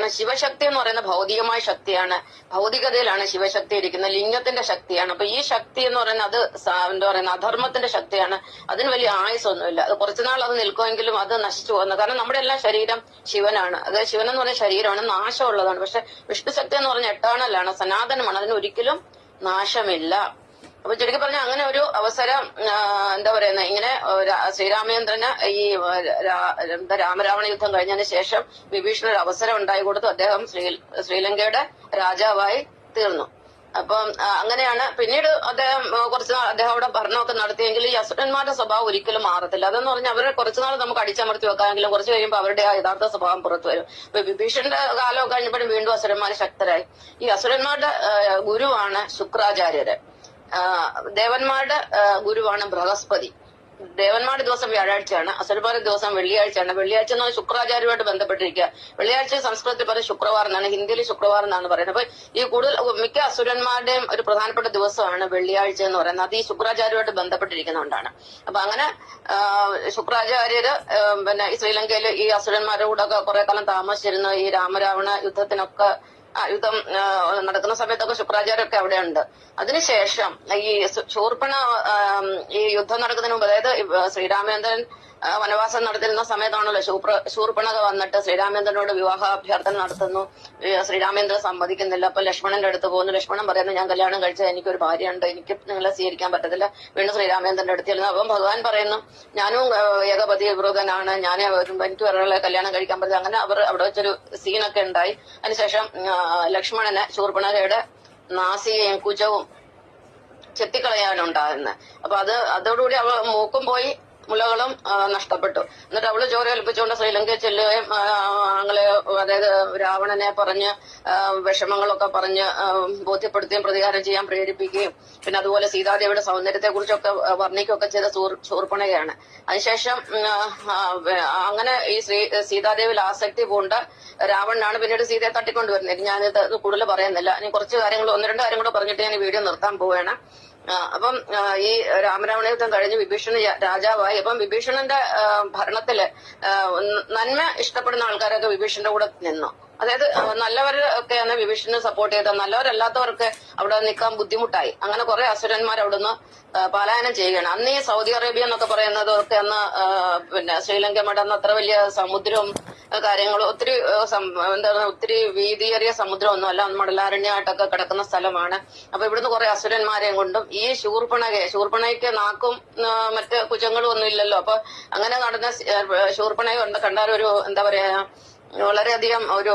കാരണം ശിവശക്തി എന്ന് പറയുന്ന ഭൗതികമായ ശക്തിയാണ്. ഭൗതികതയിലാണ് ശിവശക്തി ഇരിക്കുന്നത്, ലിംഗത്തിന്റെ ശക്തിയാണ്. അപ്പൊ ഈ ശക്തി എന്ന് പറയുന്നത് അത് എന്താ പറയുന്ന അധർമ്മത്തിന്റെ ശക്തിയാണ്. അതിന് വലിയ ആയുസൊന്നുമില്ല. അത് കുറച്ചുനാൾ അത് നിൽക്കുമെങ്കിലും അത് നശിച്ചു പോകുന്നു. കാരണം നമ്മുടെ എല്ലാം ശരീരം ശിവനാണ്. അത് ശിവൻ എന്ന് പറയുന്ന ശരീരമാണ്, നാശമുള്ളതാണ്. പക്ഷെ വിഷ്ണുശക്തി എന്ന് പറഞ്ഞ എട്ടാണല്ലാണ്, സനാതനമാണ്, അതിന് ഒരിക്കലും നാശമില്ല. അപ്പൊ ചുരുക്കി പറഞ്ഞ അങ്ങനെ ഒരു അവസരം എന്താ പറയുന്നത്, ഇങ്ങനെ ശ്രീരാമചന്ദ്രന് ഈ രാമരാവണ യുദ്ധം കഴിഞ്ഞതിന് ശേഷം വിഭീഷണ ഒരു അവസരം ഉണ്ടായി കൊടുത്തു. അദ്ദേഹം ശ്രീലങ്കയുടെ രാജാവായി തീർന്നു. അപ്പം അങ്ങനെയാണ് പിന്നീട് അദ്ദേഹം അദ്ദേഹം അവിടെ ഭരണമൊക്കെ നടത്തിയെങ്കിൽ ഈ അസുരന്മാരുടെ സ്വഭാവം ഒരിക്കലും മാറത്തില്ല. അതെന്ന് പറഞ്ഞാൽ അവരെ കുറച്ചുനാൾ നമുക്ക് അടിച്ചമർത്തി വെക്കാമെങ്കിലും കുറച്ച് കഴിയുമ്പോൾ അവരുടെ ആ യഥാർത്ഥ സ്വഭാവം പുറത്തു വരും. ഇപ്പൊ വിഭീഷണന്റെ കാലം കഴിഞ്ഞപ്പോഴും വീണ്ടും അസുരന്മാർ ശക്തരായി. ഈ അസുരന്മാരുടെ ഗുരുവാണ് ശുക്രാചാര്യര്. ദേവന്മാരുടെ ഗുരുവാണ് ബൃഹസ്പതി. ദേവന്മാരുടെ ദിവസം വ്യാഴാഴ്ചയാണ്, അസുരന്മാരുടെ ദിവസം വെള്ളിയാഴ്ചയാണ്. വെള്ളിയാഴ്ച എന്ന് പറഞ്ഞാൽ ശുക്രാചാര്യമായിട്ട് ബന്ധപ്പെട്ടിരിക്കുക. വെള്ളിയാഴ്ച സംസ്കൃതത്തിൽ പറയുന്നത് ശുക്രവാർ എന്നാണ്, ഹിന്ദിയിൽ ശുക്രവാർ എന്നാണ് പറയുന്നത്. അപ്പൊ ഈ കൂടുതൽ മിക്ക അസുരന്മാരുടെയും ഒരു പ്രധാനപ്പെട്ട ദിവസമാണ് വെള്ളിയാഴ്ച എന്ന് പറയുന്നത്. അത് ഈ ശുക്രാചാര്യമായിട്ട് ബന്ധപ്പെട്ടിരിക്കുന്നതുകൊണ്ടാണ്. അപ്പൊ അങ്ങനെ ശുക്രാചാര്യര് പിന്നെ ഈ ശ്രീലങ്കയിൽ ഈ അസുരന്മാരുടെ കൂടെ ഒക്കെ കുറെ കാലം താമസിച്ചിരുന്നു. ഈ രാമരാവണ യുദ്ധത്തിനൊക്കെ യുദ്ധം നടക്കുന്ന സമയത്തൊക്കെ ശുക്രാചാര്യൊക്കെ അവിടെ ഉണ്ട്. അതിനുശേഷം ഈ ശൂർപ്പണ ഈ യുദ്ധം നടക്കുന്നതിന് മുമ്പ്, അതായത് ശ്രീരാമചന്ദ്രൻ വനവാസം നടത്തിരുന്ന സമയത്താണല്ലോ ശൂർപ്പണക വന്നിട്ട് ശ്രീരാമചന്ദ്രനോട് വിവാഹാഭ്യർത്ഥന നടത്തുന്നു. ശ്രീരാമചന്ദ്രൻ സമ്മതിക്കുന്നില്ല. അപ്പൊ ലക്ഷ്മണന്റെ അടുത്ത് പോകുന്നു. ലക്ഷ്മണൻ പറയുന്നു, ഞാൻ കല്യാണം കഴിച്ചാൽ എനിക്കൊരു ഭാര്യയുണ്ട്, എനിക്ക് നിങ്ങളെ സ്വീകരിക്കാൻ പറ്റത്തില്ല. വീണ്ടും ശ്രീരാമചന്ദ്രന്റെ അടുത്ത് ചെല്ലുന്നു. അപ്പം ഭഗവാൻ പറയുന്നു, ഞാനും ഏകപതി വൃതനാണ്, ഞാൻ എനിക്ക് ഒരാളെ കല്യാണം കഴിക്കാൻ പറ്റില്ല. അങ്ങനെ അവർ അവിടെ വെച്ചൊരു സീനൊക്കെ ഉണ്ടായി. അതിനുശേഷം ലക്ഷ്മണന് ശൂർപ്പണകയുടെ നാസികയും കുജവും ചെത്തിക്കളയാനുണ്ടാകുന്നത്. അപ്പൊ അതോടുകൂടി അവ മൂക്കും പോയി, മുലകളും നഷ്ടപ്പെട്ടു. എന്നിട്ട് അവള് ചോര ഏൽപ്പിച്ചുകൊണ്ട് ശ്രീലങ്കയിൽ ചെല്ലുകയും അതായത് രാവണനെ പറഞ്ഞ് വിഷമങ്ങളൊക്കെ പറഞ്ഞ് ബോധ്യപ്പെടുത്തുകയും പ്രതികാരം ചെയ്യാൻ പ്രേരിപ്പിക്കുകയും പിന്നെ അതുപോലെ സീതാദേവിയുടെ സൗന്ദര്യത്തെ കുറിച്ചൊക്കെ വർണ്ണിക്കുകയൊക്കെ ചെയ്ത ശൂർപ്പണകയാണ്. അതിനുശേഷം അങ്ങനെ ഈ സീതാദേവിയിൽ ആസക്തി പൂണ്ട രാവണനാണ് പിന്നീട് സീതയെ തട്ടിക്കൊണ്ടുവരുന്നത്. ഞാനിത് കൂടുതൽ പറയുന്നില്ല. ഇനി കുറച്ച് കാര്യങ്ങൾ, ഒന്ന് രണ്ട് കാര്യങ്ങൾ പറഞ്ഞിട്ട് ഞാൻ ഈ വീഡിയോ നിർത്താൻ പോവുകയാണ്. അപ്പം ഈ രാമരാവണ യുദ്ധം കഴിഞ്ഞ് വിഭീഷണൻ രാജാവായി. അപ്പം വിഭീഷണന്റെ ഭരണത്തില് നന്മ ഇഷ്ടപ്പെടുന്ന ആൾക്കാരൊക്കെ വിഭീഷണന്റെ കൂടെ നിന്നു. അതായത് നല്ലവരൊക്കെയാണ് വിഭീഷണനെ സപ്പോർട്ട് ചെയ്തത്, നല്ലവരല്ലാത്തവർക്ക് അവിടെ നിൽക്കാൻ ബുദ്ധിമുട്ടായി. അങ്ങനെ കുറെ അസുരന്മാർ അവിടുന്ന് പലായനം ചെയ്യുകയാണ്. അന്ന് ഈ സൗദി അറേബ്യ എന്നൊക്കെ പറയുന്നതൊക്കെ അന്ന് പിന്നെ ശ്രീലങ്കയുടെ അന്ന് അത്ര വലിയ സമുദ്രവും കാര്യങ്ങളും ഒത്തിരി വീതിയേറിയ സമുദ്രമൊന്നും അല്ല, മടലാരണ്യമായിട്ടൊക്കെ കിടക്കുന്ന സ്ഥലമാണ്. അപ്പൊ ഇവിടുന്ന് കുറെ അസുരന്മാരെയും കൊണ്ടും ഈ ശൂർപ്പണയ്ക്ക് നാക്കും മറ്റ് കുജങ്ങളും ഒന്നും ഇല്ലല്ലോ. അപ്പൊ അങ്ങനെ നടന്ന ശൂർപ്പണയെ കണ്ടാൽ ഒരു എന്താ പറയാ വളരെയധികം ഒരു